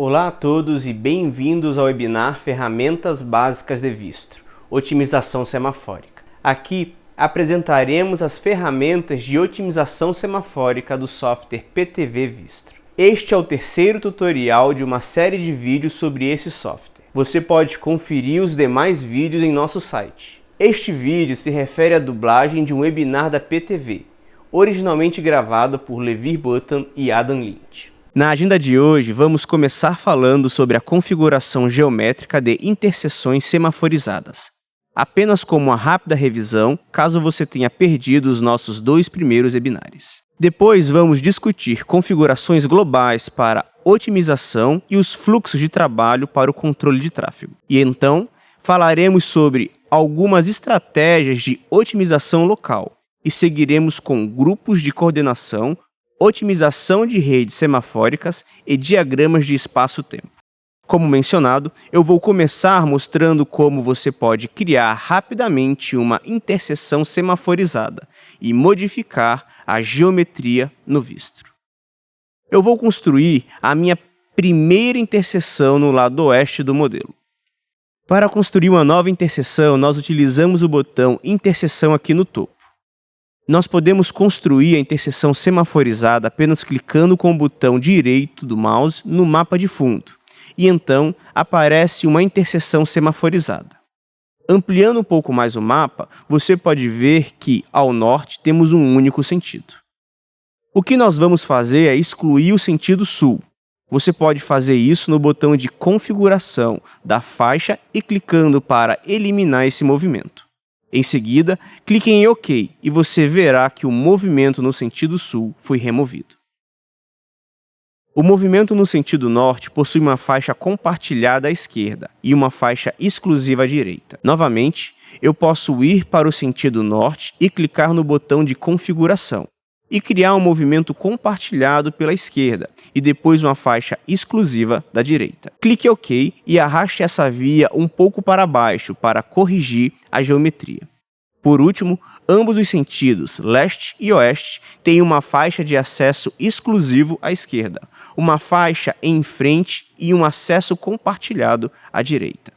Olá a todos e bem-vindos ao webinar Ferramentas Básicas de Vistro, Otimização Semafórica. Aqui apresentaremos as ferramentas de otimização semafórica do software PTV Vistro. Este é o terceiro tutorial de uma série de vídeos sobre esse software. Você pode conferir os demais vídeos em nosso site. Este vídeo se refere à dublagem de um webinar da PTV, originalmente gravado por Levi Button e Adam Lynch. Na agenda de hoje, vamos começar falando sobre a configuração geométrica de interseções semaforizadas. Apenas como uma rápida revisão, caso você tenha perdido os nossos dois primeiros webinários. Depois vamos discutir configurações globais para otimização e os fluxos de trabalho para o controle de tráfego. E então, falaremos sobre algumas estratégias de otimização local e seguiremos com grupos de coordenação, otimização de redes semafóricas e diagramas de espaço-tempo. Como mencionado, eu vou começar mostrando como você pode criar rapidamente uma interseção semaforizada e modificar a geometria no Vistro. Eu vou construir a minha primeira interseção no lado oeste do modelo. Para construir uma nova interseção, nós utilizamos o botão Interseção aqui no topo. Nós podemos construir a interseção semaforizada apenas clicando com o botão direito do mouse no mapa de fundo, e então aparece uma interseção semaforizada. Ampliando um pouco mais o mapa, você pode ver que, ao norte, temos um único sentido. O que nós vamos fazer é excluir o sentido sul. Você pode fazer isso no botão de configuração da faixa e clicando para eliminar esse movimento. Em seguida, clique em OK e você verá que o movimento no sentido sul foi removido. O movimento no sentido norte possui uma faixa compartilhada à esquerda e uma faixa exclusiva à direita. Novamente, eu posso ir para o sentido norte e clicar no botão de configuração e criar um movimento compartilhado pela esquerda e depois uma faixa exclusiva da direita. Clique OK e arraste essa via um pouco para baixo para corrigir a geometria. Por último, ambos os sentidos, leste e oeste, têm uma faixa de acesso exclusivo à esquerda, uma faixa em frente e um acesso compartilhado à direita.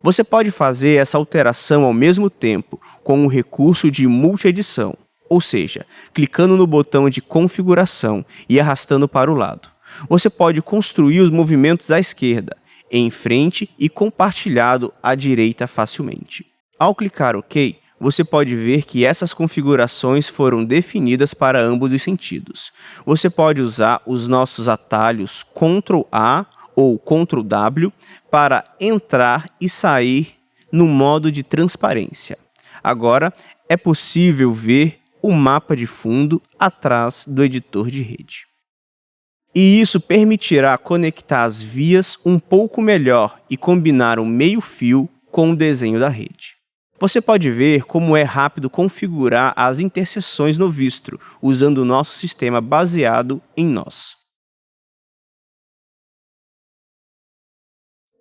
Você pode fazer essa alteração ao mesmo tempo com o recurso de multi-edição, ou seja, clicando no botão de configuração e arrastando para o lado. Você pode construir os movimentos à esquerda, em frente e compartilhado à direita facilmente. Ao clicar OK, você pode ver que essas configurações foram definidas para ambos os sentidos. Você pode usar os nossos atalhos Ctrl+A ou Ctrl+W para entrar e sair no modo de transparência. Agora, é possível ver o mapa de fundo atrás do editor de rede. E isso permitirá conectar as vias um pouco melhor e combinar o meio-fio com o desenho da rede. Você pode ver como é rápido configurar as interseções no Vistro, usando o nosso sistema baseado em nós.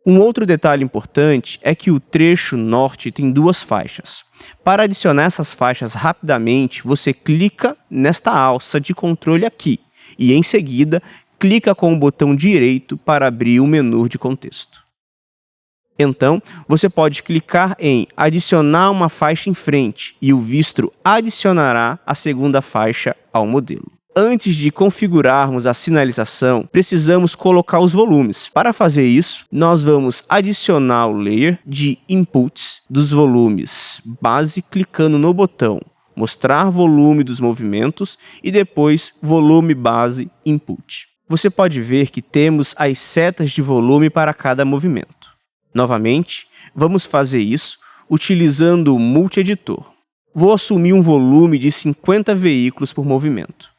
Um outro detalhe importante é que o trecho norte tem duas faixas. Para adicionar essas faixas rapidamente, você clica nesta alça de controle aqui e, em seguida, clica com o botão direito para abrir o menu de contexto. Então, você pode clicar em adicionar uma faixa em frente e o Vistro adicionará a segunda faixa ao modelo. Antes de configurarmos a sinalização, precisamos colocar os volumes. Para fazer isso, nós vamos adicionar o layer de inputs dos volumes base clicando no botão Mostrar volume dos movimentos e depois Volume base input. Você pode ver que temos as setas de volume para cada movimento. Novamente, vamos fazer isso utilizando o multi-editor. Vou assumir um volume de 50 veículos por movimento.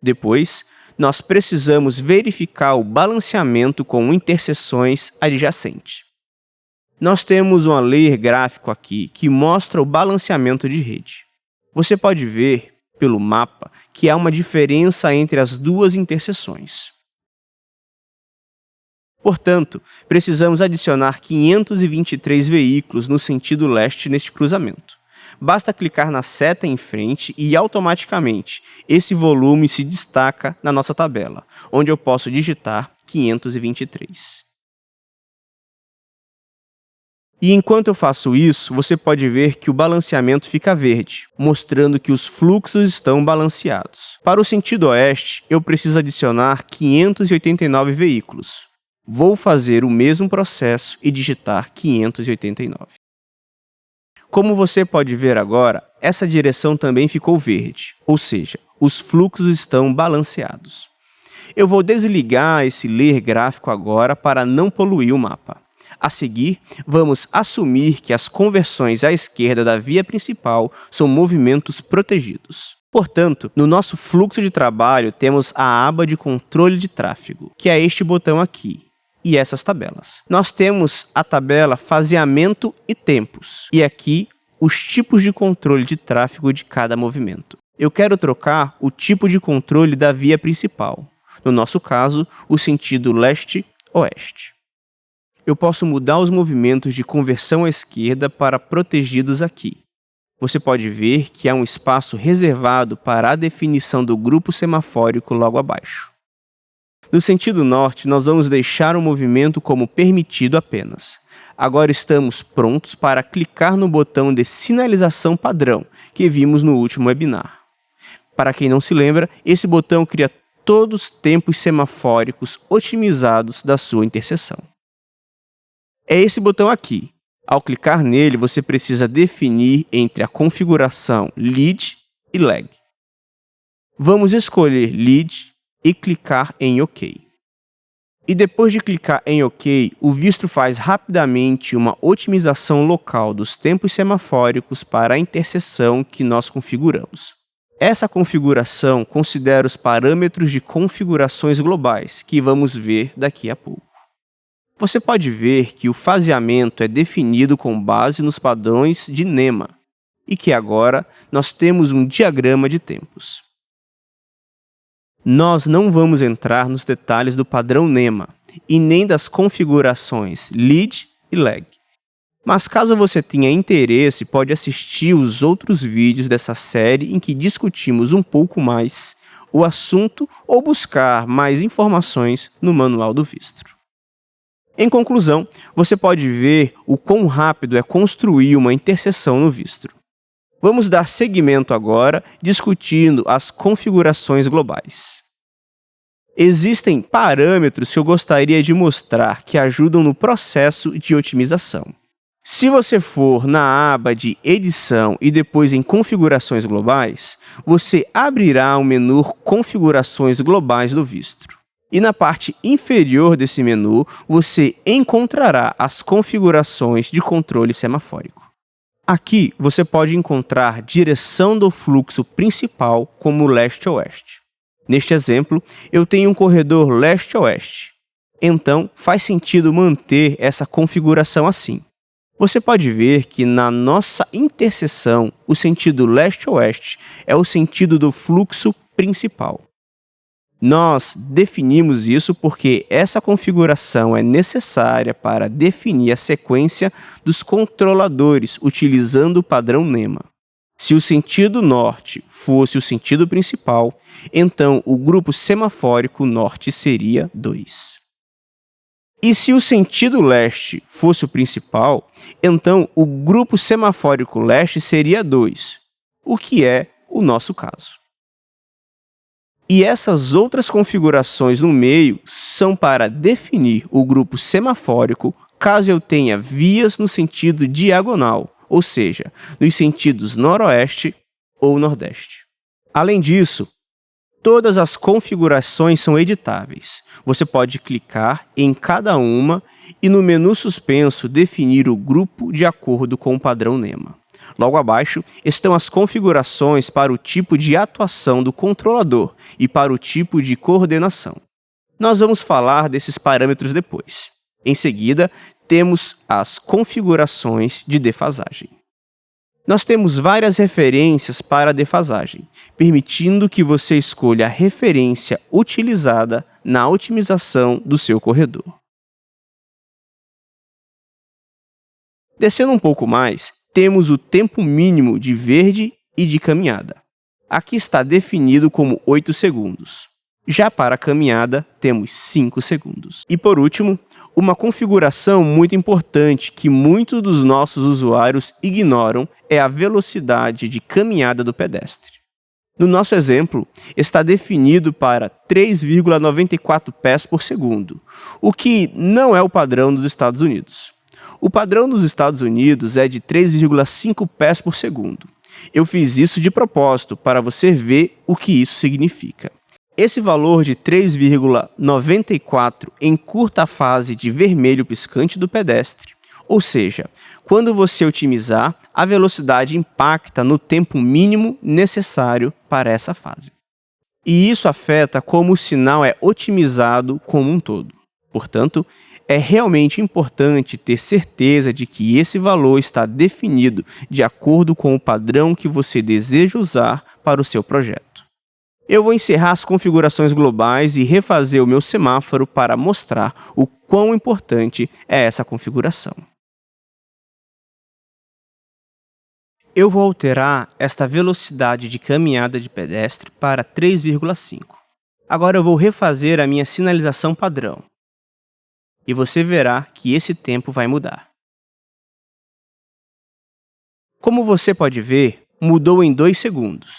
Depois, nós precisamos verificar o balanceamento com interseções adjacentes. Nós temos um layer gráfico aqui que mostra o balanceamento de rede. Você pode ver, pelo mapa, que há uma diferença entre as duas interseções. Portanto, precisamos adicionar 523 veículos no sentido leste neste cruzamento. basta clicar na seta em frente e automaticamente esse volume se destaca na nossa tabela, onde eu posso digitar 523. E enquanto eu faço isso, você pode ver que o balanceamento fica verde, mostrando que os fluxos estão balanceados. Para o sentido oeste, eu preciso adicionar 589 veículos. Vou fazer o mesmo processo e digitar 589. Como você pode ver agora, essa direção também ficou verde, ou seja, os fluxos estão balanceados. Eu vou desligar esse ler gráfico agora para não poluir o mapa. A seguir, vamos assumir que as conversões à esquerda da via principal são movimentos protegidos. Portanto, no nosso fluxo de trabalho temos a aba de controle de tráfego, que é este botão aqui, e essas tabelas. Nós temos a tabela faseamento e tempos, e aqui os tipos de controle de tráfego de cada movimento. Eu quero trocar o tipo de controle da via principal, no nosso caso, o sentido leste-oeste. Eu posso mudar os movimentos de conversão à esquerda para protegidos aqui. Você pode ver que há um espaço reservado para a definição do grupo semafórico logo abaixo. No sentido norte, nós vamos deixar o movimento como permitido apenas. Agora estamos prontos para clicar no botão de sinalização padrão que vimos no último webinar. Para quem não se lembra, esse botão cria todos os tempos semafóricos otimizados da sua interseção. É esse botão aqui. Ao clicar nele, você precisa definir entre a configuração Lead e Lag. Vamos escolher Lead e clicar em OK. E depois de clicar em OK, o Vistro faz rapidamente uma otimização local dos tempos semafóricos para a interseção que nós configuramos. Essa configuração considera os parâmetros de configurações globais, que vamos ver daqui a pouco. Você pode ver que o faseamento é definido com base nos padrões de NEMA e que agora nós temos um diagrama de tempos. Nós não vamos entrar nos detalhes do padrão NEMA e nem das configurações Lead e Lag. Mas caso você tenha interesse, pode assistir os outros vídeos dessa série em que discutimos um pouco mais o assunto ou buscar mais informações no Manual do Vistro. Em conclusão, você pode ver o quão rápido é construir uma interseção no Vistro. Vamos dar seguimento agora discutindo as configurações globais. Existem parâmetros que eu gostaria de mostrar que ajudam no processo de otimização. Se você for na aba de Edição e depois em Configurações Globais, você abrirá o menu Configurações Globais do Vistro. E na parte inferior desse menu, você encontrará as configurações de controle semafórico. Aqui, você pode encontrar direção do fluxo principal como leste-oeste. Neste exemplo, eu tenho um corredor leste-oeste. Então, faz sentido manter essa configuração assim. Você pode ver que na nossa interseção, o sentido leste-oeste é o sentido do fluxo principal. Nós definimos isso porque essa configuração é necessária para definir a sequência dos controladores utilizando o padrão NEMA. Se o sentido norte fosse o sentido principal, então o grupo semafórico norte seria 2. E se o sentido leste fosse o principal, então o grupo semafórico leste seria 2, o que é o nosso caso. E essas outras configurações no meio são para definir o grupo semafórico caso eu tenha vias no sentido diagonal, ou seja, nos sentidos noroeste ou nordeste. Além disso, todas as configurações são editáveis. Você pode clicar em cada uma e no menu suspenso definir o grupo de acordo com o padrão NEMA. Logo abaixo estão as configurações para o tipo de atuação do controlador e para o tipo de coordenação. Nós vamos falar desses parâmetros depois. Em seguida, temos as configurações de defasagem. Nós temos várias referências para a defasagem, permitindo que você escolha a referência utilizada na otimização do seu corredor. Descendo um pouco mais, temos o tempo mínimo de verde e de caminhada. Aqui está definido como 8 segundos. Já para a caminhada, temos 5 segundos. E por último, uma configuração muito importante que muitos dos nossos usuários ignoram é a velocidade de caminhada do pedestre. No nosso exemplo, está definido para 3,94 pés por segundo, o que não é o padrão dos Estados Unidos. O padrão dos Estados Unidos é de 3,5 pés por segundo. Eu fiz isso de propósito para você ver o que isso significa. Esse valor de 3,94 encurta a fase de vermelho piscante do pedestre, ou seja, quando você otimizar, a velocidade impacta no tempo mínimo necessário para essa fase. E isso afeta como o sinal é otimizado como um todo. Portanto, é realmente importante ter certeza de que esse valor está definido de acordo com o padrão que você deseja usar para o seu projeto. Eu vou encerrar as configurações globais e refazer o meu semáforo para mostrar o quão importante é essa configuração. Eu vou alterar esta velocidade de caminhada de pedestre para 3,5. Agora eu vou refazer a minha sinalização padrão. E você verá que esse tempo vai mudar. Como você pode ver, mudou em 2 segundos.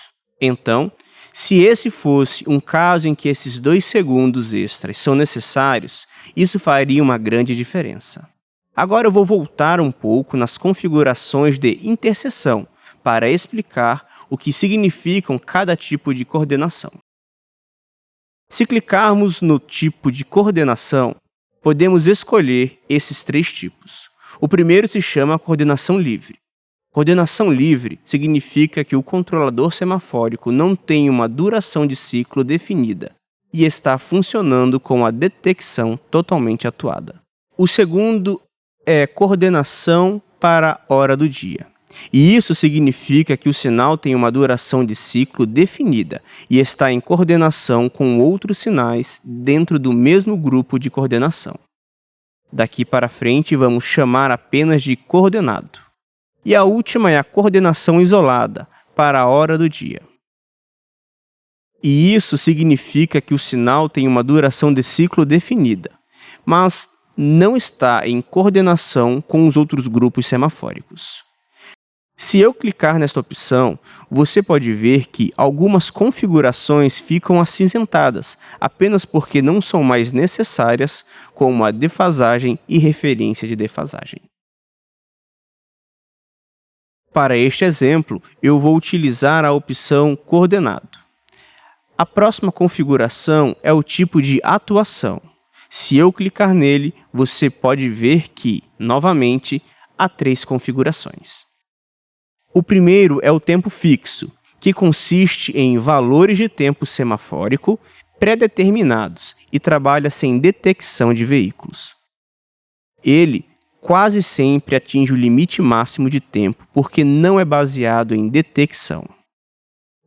Então, se esse fosse um caso em que esses 2 segundos extras são necessários, isso faria uma grande diferença. Agora eu vou voltar um pouco nas configurações de interseção para explicar o que significam cada tipo de coordenação. Se clicarmos no tipo de coordenação, podemos escolher esses 3 tipos. O primeiro se chama coordenação livre. Coordenação livre significa que o controlador semafórico não tem uma duração de ciclo definida e está funcionando com a detecção totalmente atuada. O segundo é coordenação para a hora do dia. E isso significa que o sinal tem uma duração de ciclo definida e está em coordenação com outros sinais dentro do mesmo grupo de coordenação. Daqui para frente, vamos chamar apenas de coordenado. E a última é a coordenação isolada, para a hora do dia. E isso significa que o sinal tem uma duração de ciclo definida, mas não está em coordenação com os outros grupos semafóricos. Se eu clicar nesta opção, você pode ver que algumas configurações ficam acinzentadas, apenas porque não são mais necessárias, como a defasagem e referência de defasagem. Para este exemplo, eu vou utilizar a opção coordenado. A próxima configuração é o tipo de atuação. Se eu clicar nele, você pode ver que, novamente, há 3 configurações. O primeiro é o tempo fixo, que consiste em valores de tempo semafórico pré-determinados e trabalha sem detecção de veículos. Ele quase sempre atinge o limite máximo de tempo, porque não é baseado em detecção.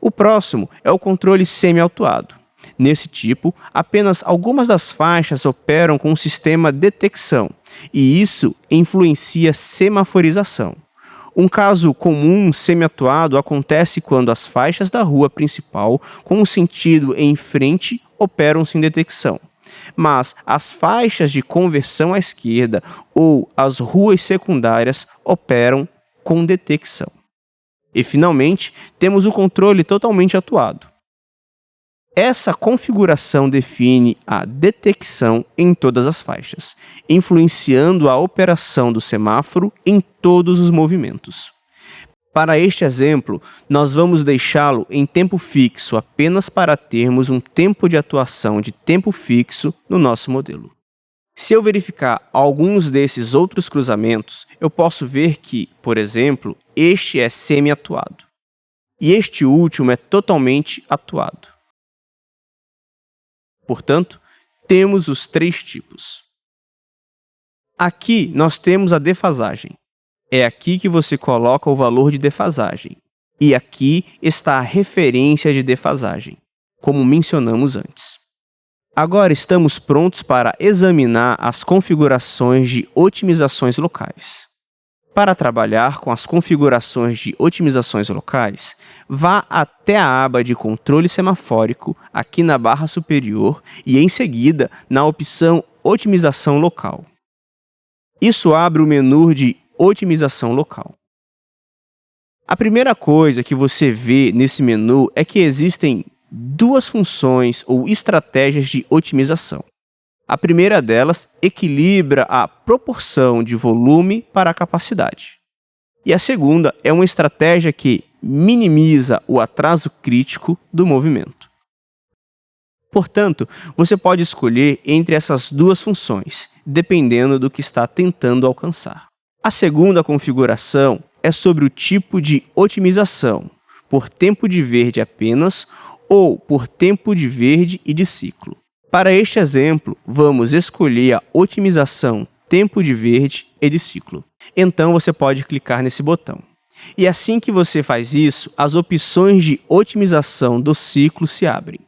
O próximo é o controle semi-autuado. Nesse tipo, apenas algumas das faixas operam com o sistema detecção, e isso influencia semaforização. Um caso comum semi-atuado acontece quando as faixas da rua principal, com o sentido em frente, operam sem detecção. Mas as faixas de conversão à esquerda ou as ruas secundárias operam com detecção. E, finalmente, temos o controle totalmente atuado. Essa configuração define a detecção em todas as faixas, influenciando a operação do semáforo em todos os movimentos. Para este exemplo, nós vamos deixá-lo em tempo fixo apenas para termos um tempo de atuação de tempo fixo no nosso modelo. Se eu verificar alguns desses outros cruzamentos, eu posso ver que, por exemplo, este é semi-atuado e este último é totalmente atuado. Portanto, temos os 3 tipos. Aqui nós temos a defasagem. É aqui que você coloca o valor de defasagem. E aqui está a referência de defasagem, como mencionamos antes. Agora estamos prontos para examinar as configurações de otimizações locais. Para trabalhar com as configurações de otimizações locais, vá até a aba de controle semafórico aqui na barra superior e, em seguida, na opção Otimização Local. Isso abre o menu de Otimização Local. A primeira coisa que você vê nesse menu é que existem duas funções ou estratégias de otimização. A primeira delas equilibra a proporção de volume para a capacidade. E a segunda é uma estratégia que minimiza o atraso crítico do movimento. Portanto, você pode escolher entre essas duas funções, dependendo do que está tentando alcançar. A segunda configuração é sobre o tipo de otimização, por tempo de verde apenas ou por tempo de verde e de ciclo. Para este exemplo, vamos escolher a otimização tempo de verde e de ciclo. Então, você pode clicar nesse botão. E assim que você faz isso, as opções de otimização do ciclo se abrem.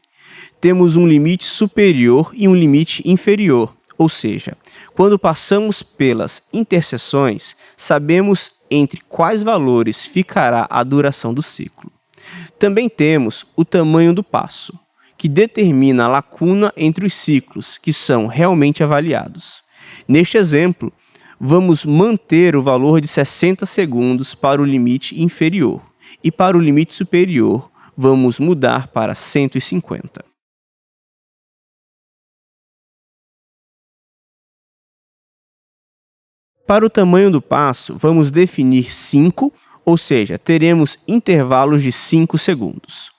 Temos um limite superior e um limite inferior, ou seja, quando passamos pelas interseções, sabemos entre quais valores ficará a duração do ciclo. Também temos o tamanho do passo, que determina a lacuna entre os ciclos que são realmente avaliados. Neste exemplo, vamos manter o valor de 60 segundos para o limite inferior e para o limite superior, vamos mudar para 150. Para o tamanho do passo, vamos definir 5, ou seja, teremos intervalos de 5 segundos.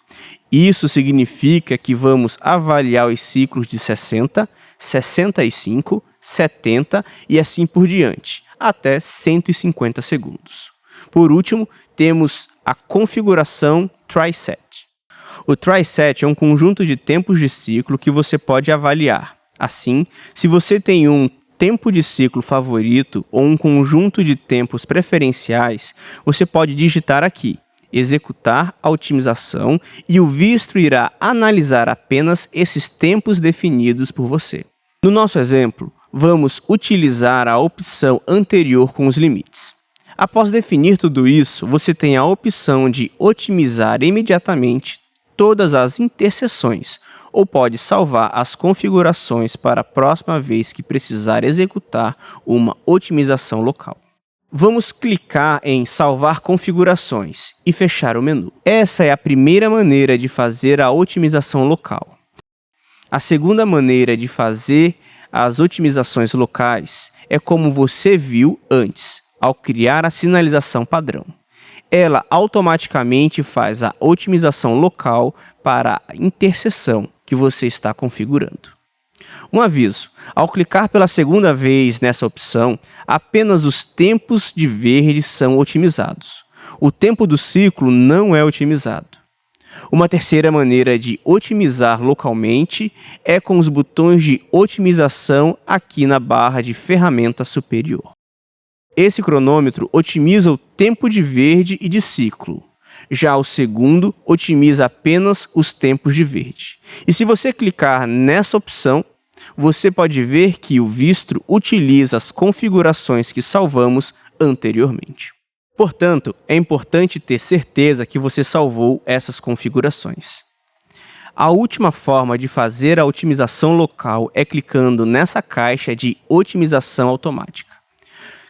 Isso significa que vamos avaliar os ciclos de 60, 65, 70 e assim por diante, até 150 segundos. Por último, temos a configuração TrySet. O TrySet é um conjunto de tempos de ciclo que você pode avaliar. Assim, se você tem um tempo de ciclo favorito ou um conjunto de tempos preferenciais, você pode digitar aqui, executar a otimização e o Vistro irá analisar apenas esses tempos definidos por você. No nosso exemplo, vamos utilizar a opção anterior com os limites. Após definir tudo isso, você tem a opção de otimizar imediatamente todas as interseções, ou pode salvar as configurações para a próxima vez que precisar executar uma otimização local. Vamos clicar em Salvar configurações e fechar o menu. Essa é a primeira maneira de fazer a otimização local. A segunda maneira de fazer as otimizações locais é como você viu antes, ao criar a sinalização padrão. Ela automaticamente faz a otimização local para a interseção que você está configurando. Um aviso: ao clicar pela segunda vez nessa opção, apenas os tempos de verde são otimizados. O tempo do ciclo não é otimizado. Uma terceira maneira de otimizar localmente é com os botões de otimização aqui na barra de ferramenta superior. Esse cronômetro otimiza o tempo de verde e de ciclo. Já o segundo otimiza apenas os tempos de verde. E se você clicar nessa opção, você pode ver que o Vistro utiliza as configurações que salvamos anteriormente. Portanto, é importante ter certeza que você salvou essas configurações. A última forma de fazer a otimização local é clicando nessa caixa de otimização automática.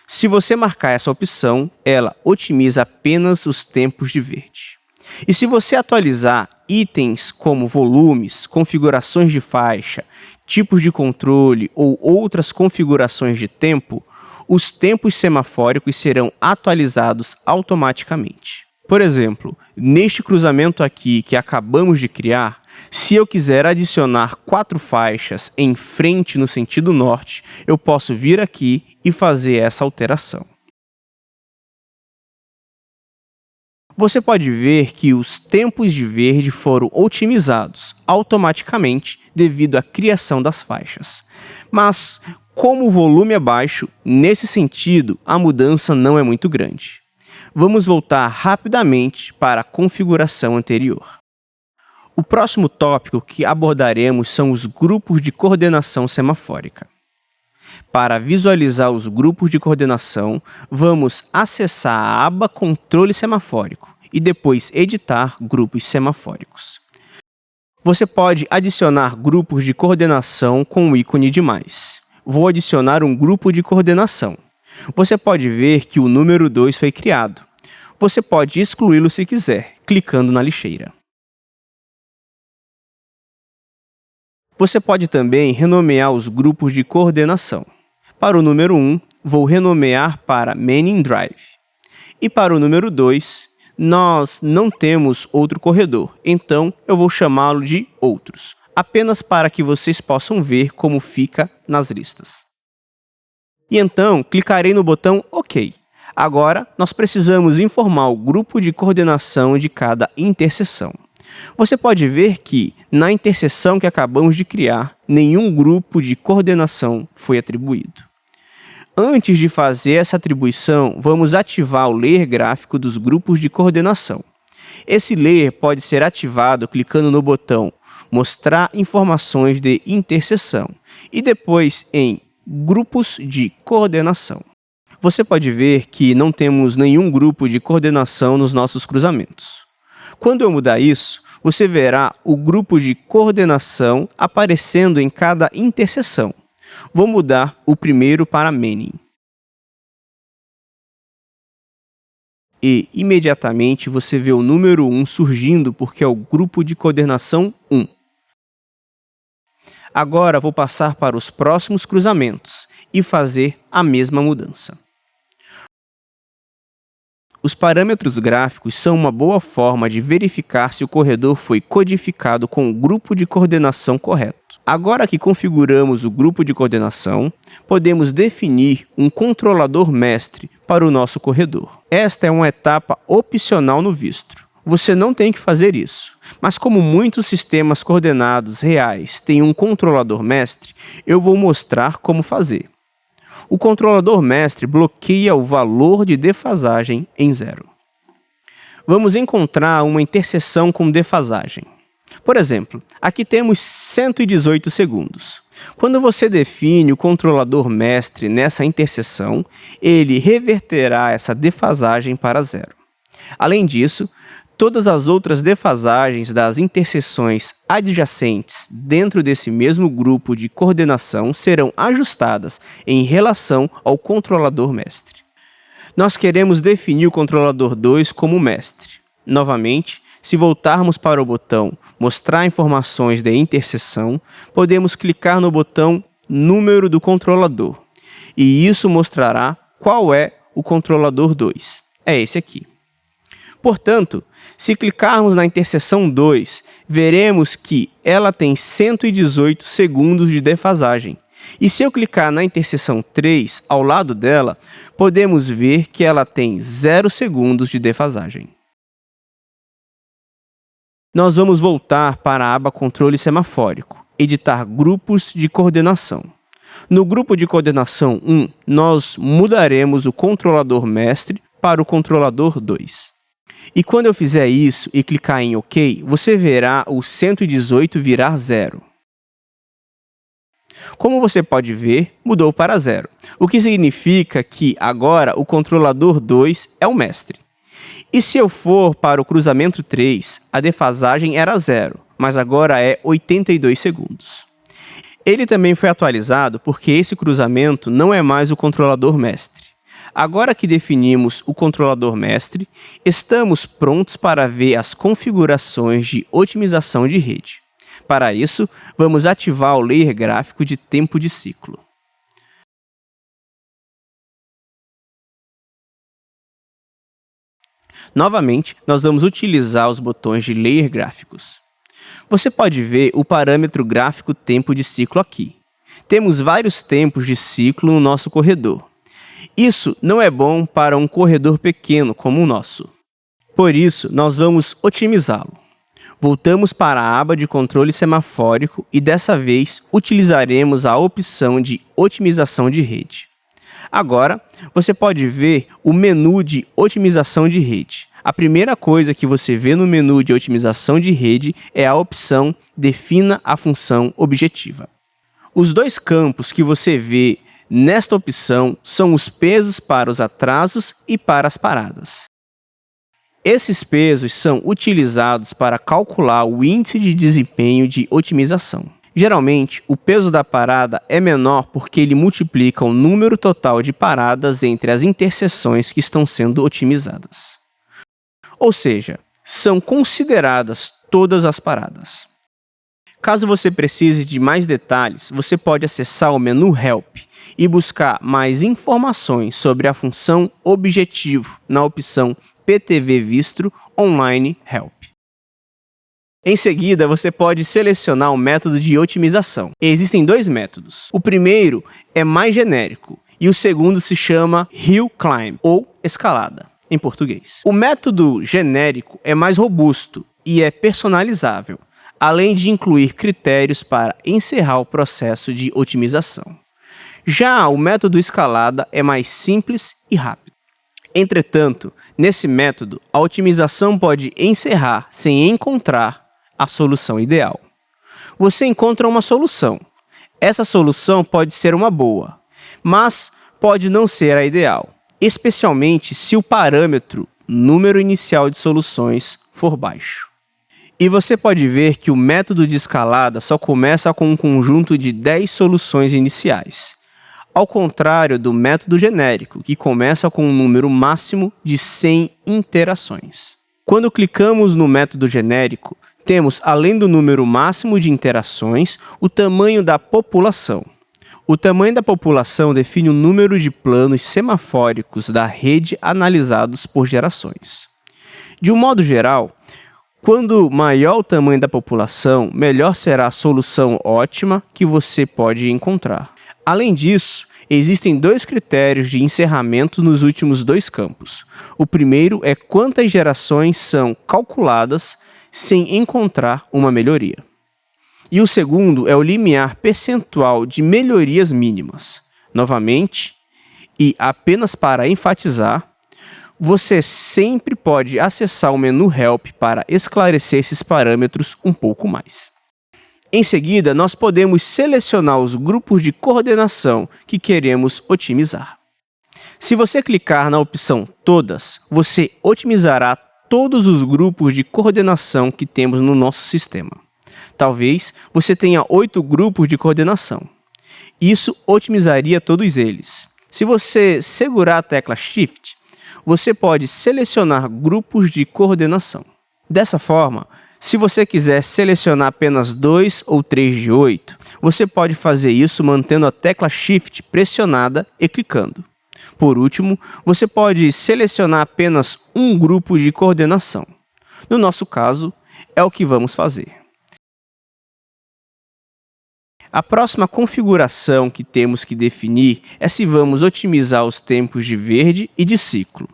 Se você marcar essa opção, ela otimiza apenas os tempos de verde. E se você atualizar itens como volumes, configurações de faixa, tipos de controle ou outras configurações de tempo, os tempos semafóricos serão atualizados automaticamente. Por exemplo, neste cruzamento aqui que acabamos de criar, se eu quiser adicionar 4 faixas em frente no sentido norte, eu posso vir aqui e fazer essa alteração. Você pode ver que os tempos de verde foram otimizados automaticamente devido à criação das faixas. Mas, como o volume é baixo, nesse sentido, a mudança não é muito grande. Vamos voltar rapidamente para a configuração anterior. O próximo tópico que abordaremos são os grupos de coordenação semafórica. Para visualizar os grupos de coordenação, vamos acessar a aba Controle Semafórico e depois editar grupos semafóricos. Você pode adicionar grupos de coordenação com o ícone de mais. Vou adicionar um grupo de coordenação. Você pode ver que o número 2 foi criado. Você pode excluí-lo se quiser, clicando na lixeira. Você pode também renomear os grupos de coordenação. Para o número 1, vou renomear para Manning Drive. E para o número 2, nós não temos outro corredor, então eu vou chamá-lo de Outros, apenas para que vocês possam ver como fica nas listas. E então, clicarei no botão OK. Agora, nós precisamos informar o grupo de coordenação de cada interseção. Você pode ver que, na interseção que acabamos de criar, nenhum grupo de coordenação foi atribuído. Antes de fazer essa atribuição, vamos ativar o Layer gráfico dos grupos de coordenação. Esse layer pode ser ativado clicando no botão Mostrar informações de interseção e depois em Grupos de coordenação. Você pode ver que não temos nenhum grupo de coordenação nos nossos cruzamentos. Quando eu mudar isso, você verá o grupo de coordenação aparecendo em cada interseção. Vou mudar o primeiro para Manning. E, imediatamente, você vê o número 1 surgindo porque é o grupo de coordenação 1. Agora, vou passar para os próximos cruzamentos e fazer a mesma mudança. Os parâmetros gráficos são uma boa forma de verificar se o corredor foi codificado com o grupo de coordenação correto. Agora que configuramos o grupo de coordenação, podemos definir um controlador mestre para o nosso corredor. Esta é uma etapa opcional no Vistro. Você não tem que fazer isso, mas como muitos sistemas coordenados reais têm um controlador mestre, eu vou mostrar como fazer. O controlador mestre bloqueia o valor de defasagem em 0. Vamos encontrar uma interseção com defasagem. Por exemplo, aqui temos 118 segundos. Quando você define o controlador mestre nessa interseção, ele reverterá essa defasagem para 0. Além disso, todas as outras defasagens das interseções adjacentes dentro desse mesmo grupo de coordenação serão ajustadas em relação ao controlador mestre. Nós queremos definir o controlador 2 como mestre. Novamente, se voltarmos para o botão Mostrar informações de interseção, podemos clicar no botão Número do controlador, e isso mostrará qual é o controlador 2. É esse aqui. Portanto, se clicarmos na interseção 2, veremos que ela tem 118 segundos de defasagem. E se eu clicar na interseção 3, ao lado dela, podemos ver que ela tem 0 segundos de defasagem. Nós vamos voltar para a aba Controle Semafórico, editar grupos de coordenação. No grupo de coordenação 1, nós mudaremos o controlador mestre para o controlador 2. E quando eu fizer isso e clicar em OK, você verá o 118 virar 0. Como você pode ver, mudou para 0, o que significa que agora o controlador 2 é o mestre. E se eu for para o cruzamento 3, a defasagem era 0, mas agora é 82 segundos. Ele também foi atualizado porque esse cruzamento não é mais o controlador mestre. Agora que definimos o controlador mestre, estamos prontos para ver as configurações de otimização de rede. Para isso, vamos ativar o layer gráfico de tempo de ciclo. Novamente, nós vamos utilizar os botões de layer gráficos. Você pode ver o parâmetro gráfico tempo de ciclo aqui. Temos vários tempos de ciclo no nosso corredor. Isso não é bom para um corredor pequeno como o nosso. Por isso, nós vamos otimizá-lo. Voltamos para a aba de controle semafórico e dessa vez utilizaremos a opção de otimização de rede. Agora, você pode ver o menu de otimização de rede. A primeira coisa que você vê no menu de otimização de rede é a opção Defina a função objetiva. Os dois campos que você vê Nesta opção são os pesos para os atrasos e para as paradas. Esses pesos são utilizados para calcular o índice de desempenho de otimização. Geralmente, o peso da parada é menor porque ele multiplica o número total de paradas entre as interseções que estão sendo otimizadas. Ou seja, são consideradas todas as paradas. Caso você precise de mais detalhes, você pode acessar o menu Help e buscar mais informações sobre a função Objetivo na opção PTV Vistro Online Help. Em seguida, você pode selecionar o método de otimização. Existem dois métodos. O primeiro é mais genérico e o segundo se chama Hill Climb, ou escalada, em português. O método genérico é mais robusto e é personalizável, além de incluir critérios para encerrar o processo de otimização. Já o método escalada é mais simples e rápido. Entretanto, nesse método, a otimização pode encerrar sem encontrar a solução ideal. Você encontra uma solução. Essa solução pode ser uma boa, mas pode não ser a ideal, especialmente se o parâmetro número inicial de soluções for baixo. E você pode ver que o método de escalada só começa com um conjunto de 10 soluções iniciais, ao contrário do método genérico, que começa com um número máximo de 100 interações. Quando clicamos no método genérico, temos, além do número máximo de interações, o tamanho da população. O tamanho da população define o número de planos semafóricos da rede analisados por gerações. De um modo geral, quando maior o tamanho da população, melhor será a solução ótima que você pode encontrar. Além disso, existem dois critérios de encerramento nos últimos dois campos. O primeiro é quantas gerações são calculadas sem encontrar uma melhoria. E o segundo é o limiar percentual de melhorias mínimas. Novamente, e apenas para enfatizar, você sempre pode acessar o menu Help para esclarecer esses parâmetros um pouco mais. Em seguida, nós podemos selecionar os grupos de coordenação que queremos otimizar. Se você clicar na opção Todas, você otimizará todos os grupos de coordenação que temos no nosso sistema. Talvez você tenha 8 grupos de coordenação. Isso otimizaria todos eles. Se você segurar a tecla Shift, você pode selecionar grupos de coordenação. Dessa forma, se você quiser selecionar apenas 2 ou 3 de 8, você pode fazer isso mantendo a tecla Shift pressionada e clicando. Por último, você pode selecionar apenas um grupo de coordenação. No nosso caso, é o que vamos fazer. A próxima configuração que temos que definir é se vamos otimizar os tempos de verde e de ciclo.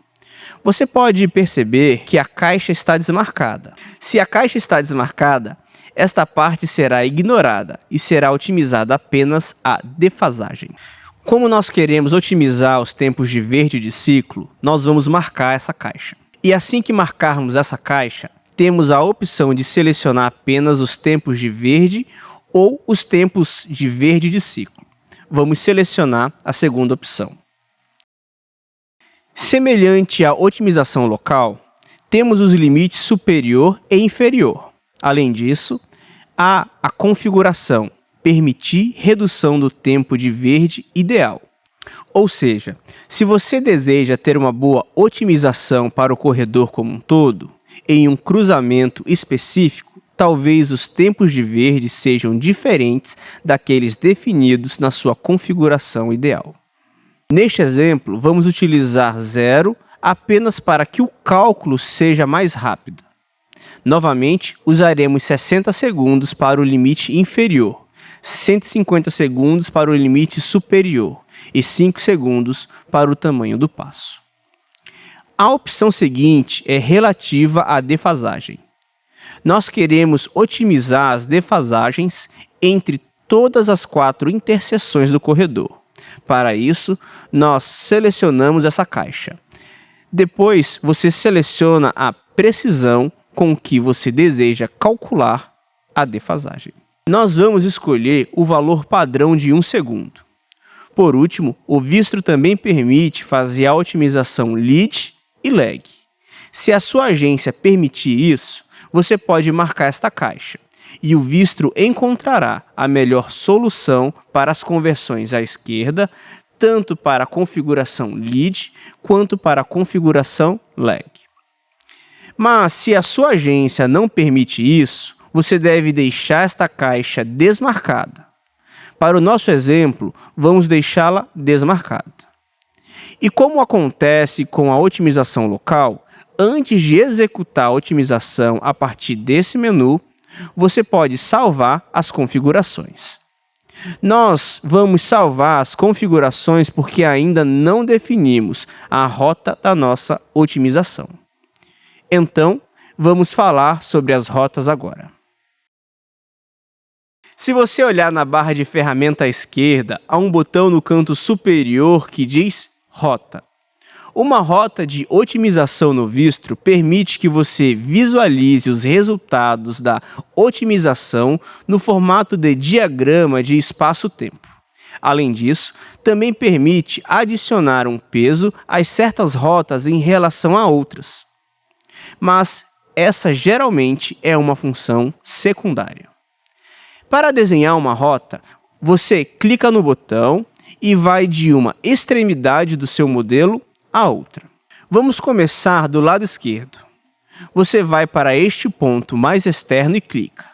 Você pode perceber que a caixa está desmarcada. Se a caixa está desmarcada, esta parte será ignorada e será otimizada apenas a defasagem. Como nós queremos otimizar os tempos de verde e de ciclo, nós vamos marcar essa caixa. E assim que marcarmos essa caixa, temos a opção de selecionar apenas os tempos de verde ou os tempos de verde de ciclo. Vamos selecionar a segunda opção. Semelhante à otimização local, temos os limites superior e inferior. Além disso, há a configuração permitir redução do tempo de verde ideal. Ou seja, se você deseja ter uma boa otimização para o corredor como um todo, em um cruzamento específico, talvez os tempos de verde sejam diferentes daqueles definidos na sua configuração ideal. Neste exemplo, vamos utilizar 0 apenas para que o cálculo seja mais rápido. Novamente, usaremos 60 segundos para o limite inferior, 150 segundos para o limite superior e 5 segundos para o tamanho do passo. A opção seguinte é relativa à defasagem. Nós queremos otimizar as defasagens entre todas as 4 interseções do corredor. Para isso, nós selecionamos essa caixa. Depois, você seleciona a precisão com que você deseja calcular a defasagem. Nós vamos escolher o valor padrão de 1 segundo. Por último, o Vistro também permite fazer a otimização lead e lag. Se a sua agência permitir isso, você pode marcar esta caixa e o Vistro encontrará a melhor solução para as conversões à esquerda, tanto para a configuração lead quanto para a configuração lag. Mas se a sua agência não permite isso, você deve deixar esta caixa desmarcada. Para o nosso exemplo, vamos deixá-la desmarcada. E como acontece com a otimização local, antes de executar a otimização a partir desse menu, você pode salvar as configurações. Nós vamos salvar as configurações porque ainda não definimos a rota da nossa otimização. Então, vamos falar sobre as rotas agora. Se você olhar na barra de ferramenta à esquerda, há um botão no canto superior que diz Rota. Uma rota de otimização no Vistro permite que você visualize os resultados da otimização no formato de diagrama de espaço-tempo. Além disso, também permite adicionar um peso a certas rotas em relação a outras. Mas essa geralmente é uma função secundária. Para desenhar uma rota, você clica no botão e vai de uma extremidade do seu modelo à outra. Vamos começar do lado esquerdo. Você vai para este ponto mais externo e clica.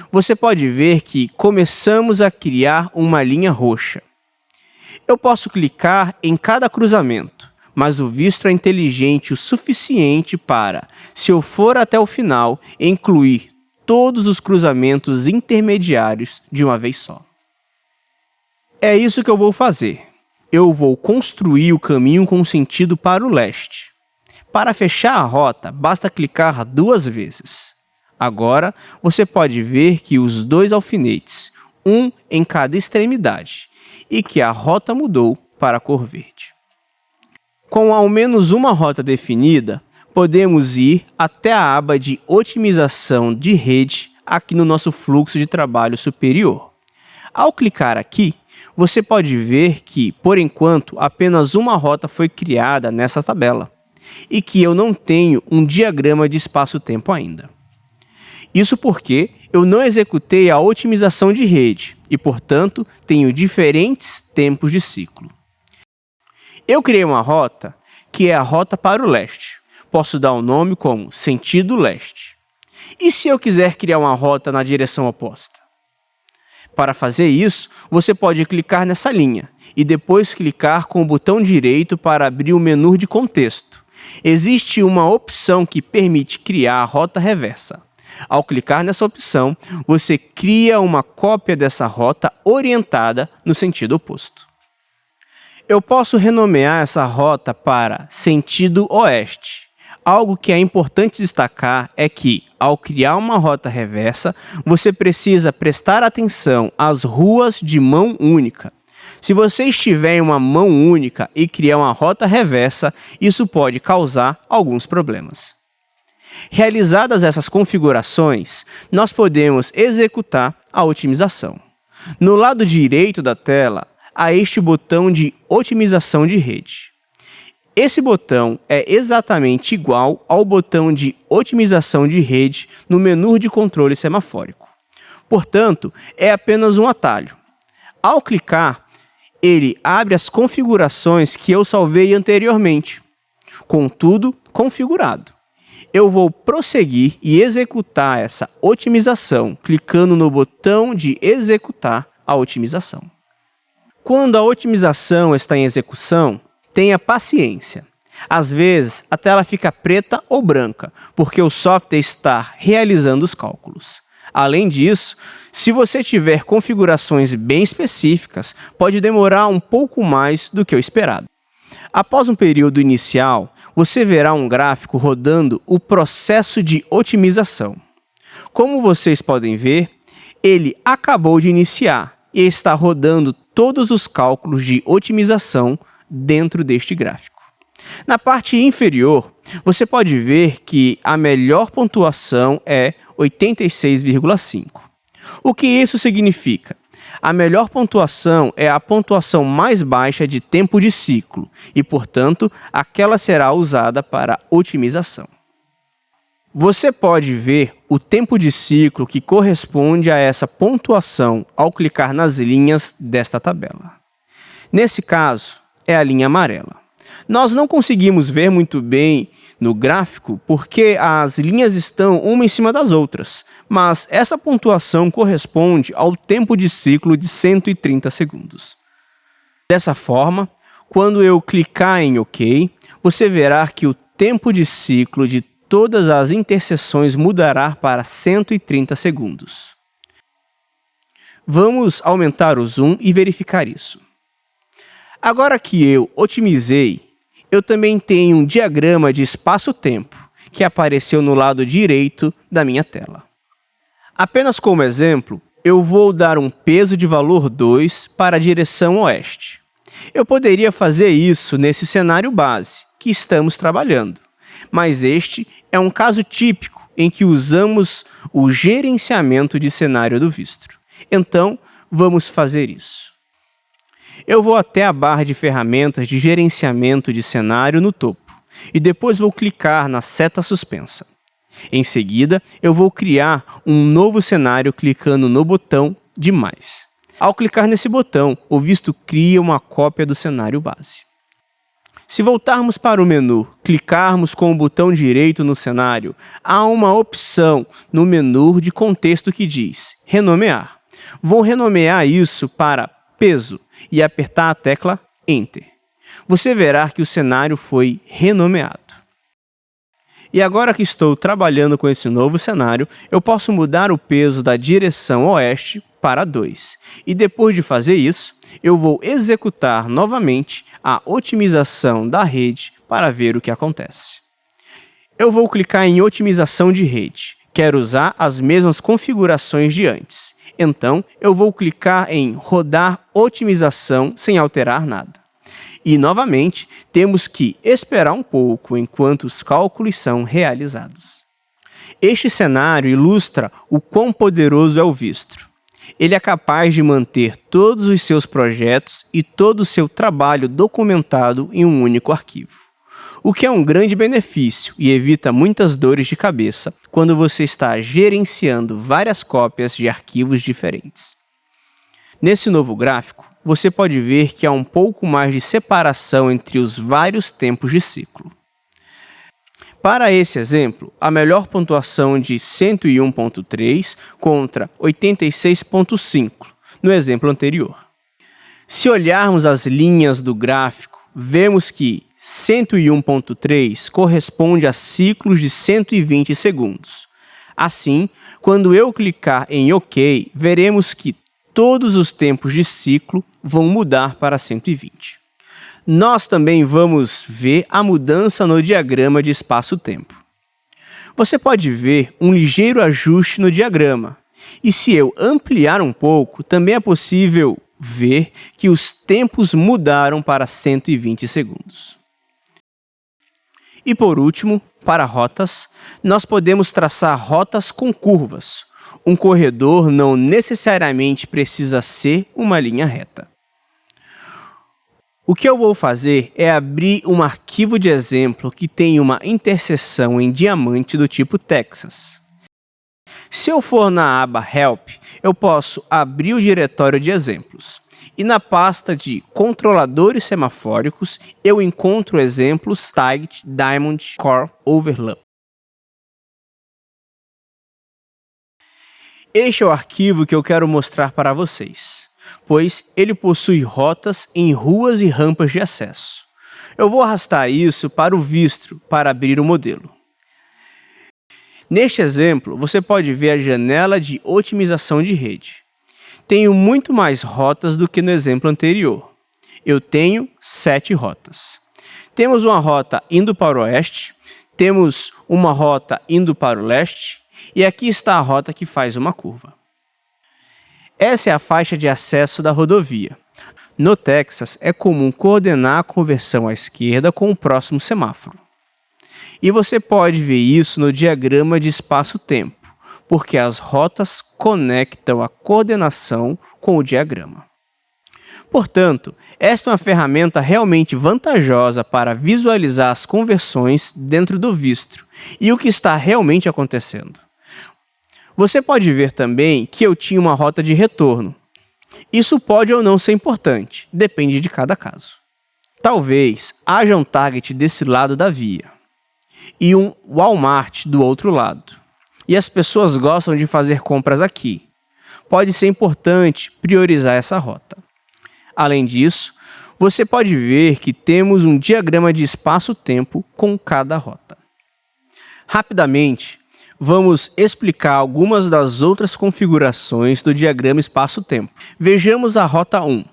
Você pode ver que começamos a criar uma linha roxa. Eu posso clicar em cada cruzamento, mas o Vistro é inteligente o suficiente para, se eu for até o final, incluir todos os cruzamentos intermediários de uma vez só. É isso que eu vou fazer. Eu vou construir o caminho com sentido para o leste. Para fechar a rota, basta clicar 2 vezes. Agora, você pode ver que os 2 alfinetes, um em cada extremidade, e que a rota mudou para a cor verde. Com ao menos uma rota definida, podemos ir até a aba de otimização de rede aqui no nosso fluxo de trabalho superior. Ao clicar aqui, você pode ver que, por enquanto, apenas uma rota foi criada nessa tabela e que eu não tenho um diagrama de espaço-tempo ainda. Isso porque eu não executei a otimização de rede e, portanto, tenho diferentes tempos de ciclo. Eu criei uma rota que é a rota para o leste. Posso dar um nome como sentido leste. E se eu quiser criar uma rota na direção oposta? Para fazer isso, você pode clicar nessa linha e depois clicar com o botão direito para abrir o menu de contexto. Existe uma opção que permite criar a rota reversa. Ao clicar nessa opção, você cria uma cópia dessa rota orientada no sentido oposto. Eu posso renomear essa rota para sentido oeste. Algo que é importante destacar é que, ao criar uma rota reversa, você precisa prestar atenção às ruas de mão única. Se você estiver em uma mão única e criar uma rota reversa, isso pode causar alguns problemas. Realizadas essas configurações, nós podemos executar a otimização. No lado direito da tela, há este botão de otimização de rede. Esse botão é exatamente igual ao botão de otimização de rede no menu de controle semafórico. Portanto, é apenas um atalho. Ao clicar, ele abre as configurações que eu salvei anteriormente, com tudo configurado. Eu vou prosseguir e executar essa otimização, clicando no botão de executar a otimização. Quando a otimização está em execução, tenha paciência. Às vezes, a tela fica preta ou branca, porque o software está realizando os cálculos. Além disso, se você tiver configurações bem específicas, pode demorar um pouco mais do que o esperado. Após um período inicial, você verá um gráfico rodando o processo de otimização. Como vocês podem ver, ele acabou de iniciar e está rodando todos os cálculos de otimização dentro deste gráfico. Na parte inferior, você pode ver que a melhor pontuação é 86,5. O que isso significa? A melhor pontuação é a pontuação mais baixa de tempo de ciclo e, portanto, aquela será usada para otimização. Você pode ver o tempo de ciclo que corresponde a essa pontuação ao clicar nas linhas desta tabela. Nesse caso, é a linha amarela. Nós não conseguimos ver muito bem no gráfico porque as linhas estão uma em cima das outras, mas essa pontuação corresponde ao tempo de ciclo de 130 segundos. Dessa forma, quando eu clicar em OK, você verá que o tempo de ciclo de todas as interseções mudará para 130 segundos. Vamos aumentar o zoom e verificar isso. Agora que eu otimizei, eu também tenho um diagrama de espaço-tempo, que apareceu no lado direito da minha tela. Apenas como exemplo, eu vou dar um peso de valor 2 para a direção oeste. Eu poderia fazer isso nesse cenário base, que estamos trabalhando, mas este é um caso típico em que usamos o gerenciamento de cenário do Vistro. Então, vamos fazer isso. Eu vou até a barra de ferramentas de gerenciamento de cenário no topo e depois vou clicar na seta suspensa. Em seguida, eu vou criar um novo cenário clicando no botão de mais. Ao clicar nesse botão, o Vistro cria uma cópia do cenário base. Se voltarmos para o menu, clicarmos com o botão direito no cenário, há uma opção no menu de contexto que diz Renomear. Vou renomear isso para Peso e apertar a tecla Enter. Você verá que o cenário foi renomeado. E agora que estou trabalhando com esse novo cenário, eu posso mudar o peso da direção oeste para 2. E depois de fazer isso, eu vou executar novamente a otimização da rede para ver o que acontece. Eu vou clicar em Otimização de rede. Quero usar as mesmas configurações de antes. Então, eu vou clicar em Rodar otimização sem alterar nada. E, novamente, temos que esperar um pouco enquanto os cálculos são realizados. Este cenário ilustra o quão poderoso é o Vistro. Ele é capaz de manter todos os seus projetos e todo o seu trabalho documentado em um único arquivo, o que é um grande benefício e evita muitas dores de cabeça quando você está gerenciando várias cópias de arquivos diferentes. Nesse novo gráfico, você pode ver que há um pouco mais de separação entre os vários tempos de ciclo. Para esse exemplo, a melhor pontuação de 101.3 contra 86.5 no exemplo anterior. Se olharmos as linhas do gráfico, vemos que 101.3 corresponde a ciclos de 120 segundos. Assim, quando eu clicar em OK, veremos que todos os tempos de ciclo vão mudar para 120. Nós também vamos ver a mudança no diagrama de espaço-tempo. Você pode ver um ligeiro ajuste no diagrama. E se eu ampliar um pouco, também é possível ver que os tempos mudaram para 120 segundos. E por último, para rotas, nós podemos traçar rotas com curvas. Um corredor não necessariamente precisa ser uma linha reta. O que eu vou fazer é abrir um arquivo de exemplo que tem uma interseção em diamante do tipo Texas. Se eu for na aba Help, eu posso abrir o diretório de exemplos. E na pasta de controladores semafóricos, eu encontro exemplos Tagged Diamond Core Overlap. Este é o arquivo que eu quero mostrar para vocês, pois ele possui rotas em ruas e rampas de acesso. Eu vou arrastar isso para o Vistro para abrir o modelo. Neste exemplo, você pode ver a janela de otimização de rede. Tenho muito mais rotas do que no exemplo anterior. Eu tenho 7 rotas. Temos uma rota indo para o oeste, temos uma rota indo para o leste, e aqui está a rota que faz uma curva. Essa é a faixa de acesso da rodovia. No Texas, é comum coordenar a conversão à esquerda com o próximo semáforo. E você pode ver isso no diagrama de espaço-tempo, porque as rotas conectam a coordenação com o diagrama. Portanto, esta é uma ferramenta realmente vantajosa para visualizar as conversões dentro do Vistro e o que está realmente acontecendo. Você pode ver também que eu tinha uma rota de retorno. Isso pode ou não ser importante, depende de cada caso. Talvez haja um target desse lado da via e um Walmart do outro lado, e as pessoas gostam de fazer compras aqui. Pode ser importante priorizar essa rota. Além disso, você pode ver que temos um diagrama de espaço-tempo com cada rota. Rapidamente, vamos explicar algumas das outras configurações do diagrama espaço-tempo. Vejamos a rota 1.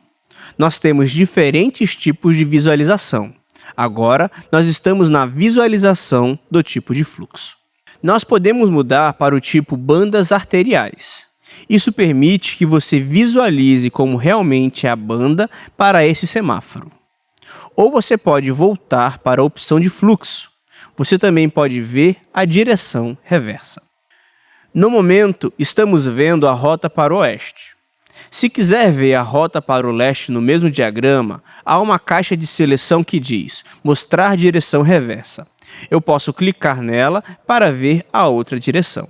Nós temos diferentes tipos de visualização. Agora, nós estamos na visualização do tipo de fluxo. Nós podemos mudar para o tipo bandas arteriais. Isso permite que você visualize como realmente é a banda para esse semáforo. Ou você pode voltar para a opção de fluxo. Você também pode ver a direção reversa. No momento, estamos vendo a rota para o oeste. Se quiser ver a rota para o leste no mesmo diagrama, há uma caixa de seleção que diz Mostrar direção reversa. Eu posso clicar nela para ver a outra direção.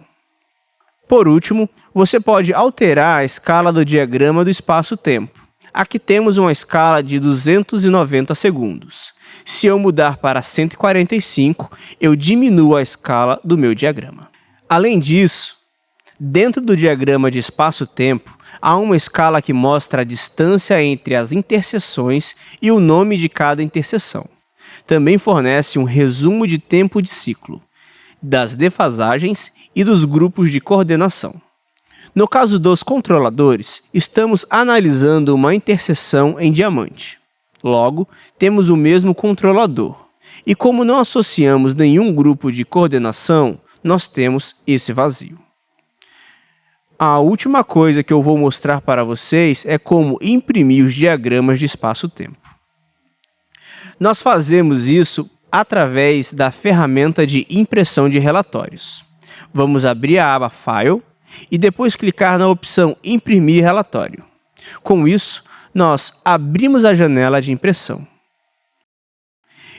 Por último, você pode alterar a escala do diagrama do espaço-tempo. Aqui temos uma escala de 290 segundos. Se eu mudar para 145, eu diminuo a escala do meu diagrama. Além disso, dentro do diagrama de espaço-tempo, há uma escala que mostra a distância entre as interseções e o nome de cada interseção. Também fornece um resumo de tempo de ciclo, das defasagens e dos grupos de coordenação. No caso dos controladores, estamos analisando uma interseção em diamante. Logo, temos o mesmo controlador. E como não associamos nenhum grupo de coordenação, nós temos esse vazio. A última coisa que eu vou mostrar para vocês é como imprimir os diagramas de espaço-tempo. Nós fazemos isso através da ferramenta de impressão de relatórios. Vamos abrir a aba File e depois clicar na opção Imprimir relatório. Com isso, nós abrimos a janela de impressão.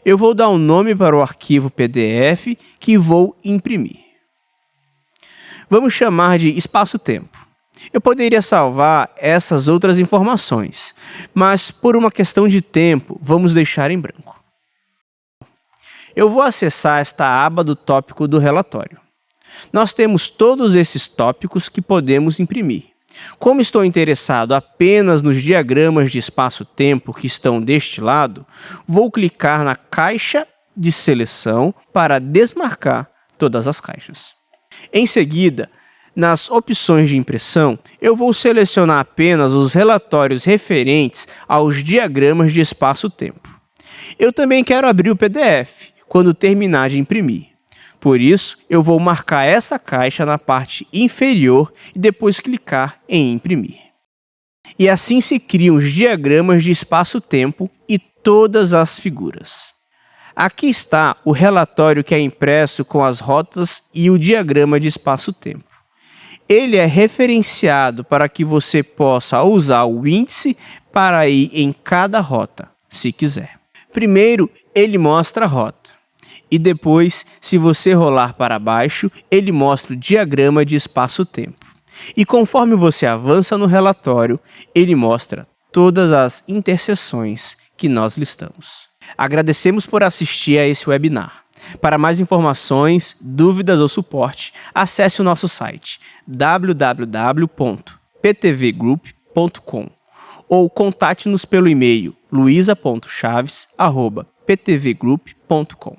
Eu vou dar um nome para o arquivo PDF que vou imprimir. Vamos chamar de espaço-tempo. Eu poderia salvar essas outras informações, mas por uma questão de tempo, vamos deixar em branco. Eu vou acessar esta aba do tópico do relatório. Nós temos todos esses tópicos que podemos imprimir. Como estou interessado apenas nos diagramas de espaço-tempo que estão deste lado, vou clicar na caixa de seleção para desmarcar todas as caixas. Em seguida, nas opções de impressão, eu vou selecionar apenas os relatórios referentes aos diagramas de espaço-tempo. Eu também quero abrir o PDF quando terminar de imprimir. Por isso, eu vou marcar essa caixa na parte inferior e depois clicar em imprimir. E assim se criam os diagramas de espaço-tempo e todas as figuras. Aqui está o relatório que é impresso com as rotas e o diagrama de espaço-tempo. Ele é referenciado para que você possa usar o índice para ir em cada rota, se quiser. Primeiro, ele mostra a rota. E depois, se você rolar para baixo, ele mostra o diagrama de espaço-tempo. E conforme você avança no relatório, ele mostra todas as interseções que nós listamos. Agradecemos por assistir a esse webinar. Para mais informações, dúvidas ou suporte, acesse o nosso site www.ptvgroup.com ou contate-nos pelo e-mail luisa.chaves@ptvgroup.com.